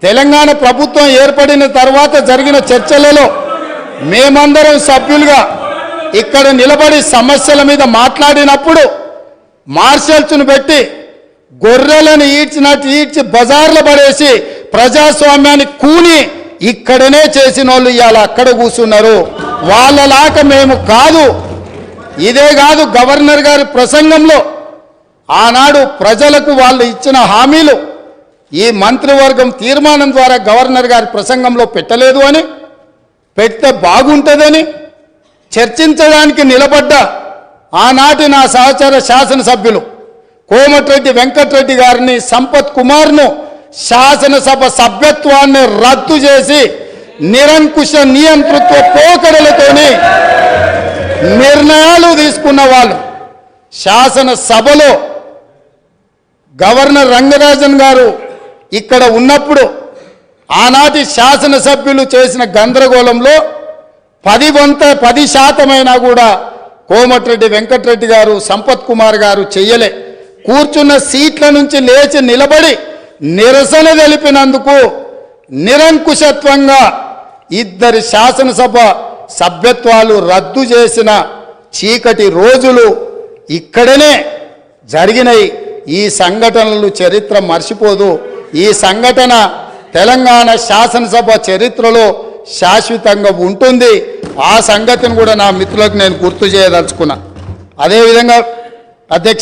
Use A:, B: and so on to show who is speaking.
A: తెలంగాణ ప్రభుత్వం ఏర్పడిన తర్వాత జరిగిన చర్చలలో మేమందరం సభ్యులుగా ఇక్కడ నిలబడి సమస్యల మీద మాట్లాడినప్పుడు మార్షల్స్ను పెట్టి గొర్రెలను ఈడ్చినట్టు ఈడ్చి బజార్లో పడేసి ప్రజాస్వామ్యాన్ని కూని ఇక్కడనే చేసిన వాళ్ళు ఇవాళ అక్కడ కూర్చున్నారు. వాళ్ళలాక మేము కాదు. ఇదే కాదు, గవర్నర్ గారి ప్రసంగంలో ఆనాడు ప్రజలకు వాళ్ళు ఇచ్చిన హామీలు ఈ మంత్రివర్గం తీర్మానం ద్వారా గవర్నర్ గారి ప్రసంగంలో పెట్టలేదు అని, పెడితే బాగుంటుందని చర్చించడానికి నిలబడ్డ ఆనాటి నా సహచర శాసనసభ్యులు కోమటిరెడ్డి వెంకటరెడ్డి గారిని, సంపత్ కుమార్ను శాసనసభ సభ్యత్వాన్ని రద్దు చేసి నిరంకుశ నియంతృత్వ పోకడలతోని నిర్ణయాలు తీసుకున్న వాళ్ళు శాసనసభలో గవర్నర్ రంగరాజన్ గారు ఇక్కడ ఉన్నప్పుడు ఆనాటి శాసనసభ్యులు చేసిన గందరగోళంలో 10% కూడా కోమటిరెడ్డి వెంకటరెడ్డి గారు, సంపత్ కుమార్ గారు చెయ్యలే. కూర్చున్న సీట్ల నుంచి లేచి నిలబడి నిరసన తెలిపినందుకు నిరంకుశత్వంగా 2 శాసనసభ సభ్యత్వాలు రద్దు చేసిన చీకటి రోజులు ఇక్కడనే జరిగినాయి. ఈ సంఘటనలు చరిత్ర మర్చిపోదు. ఈ సంఘటన తెలంగాణ శాసనసభ చరిత్రలో శాశ్వతంగా ఉంటుంది. ఆ సంగతిని కూడా నా మిత్రులకు నేను గుర్తు చేయదలుచుకున్నా. అదేవిధంగా అధ్యక్ష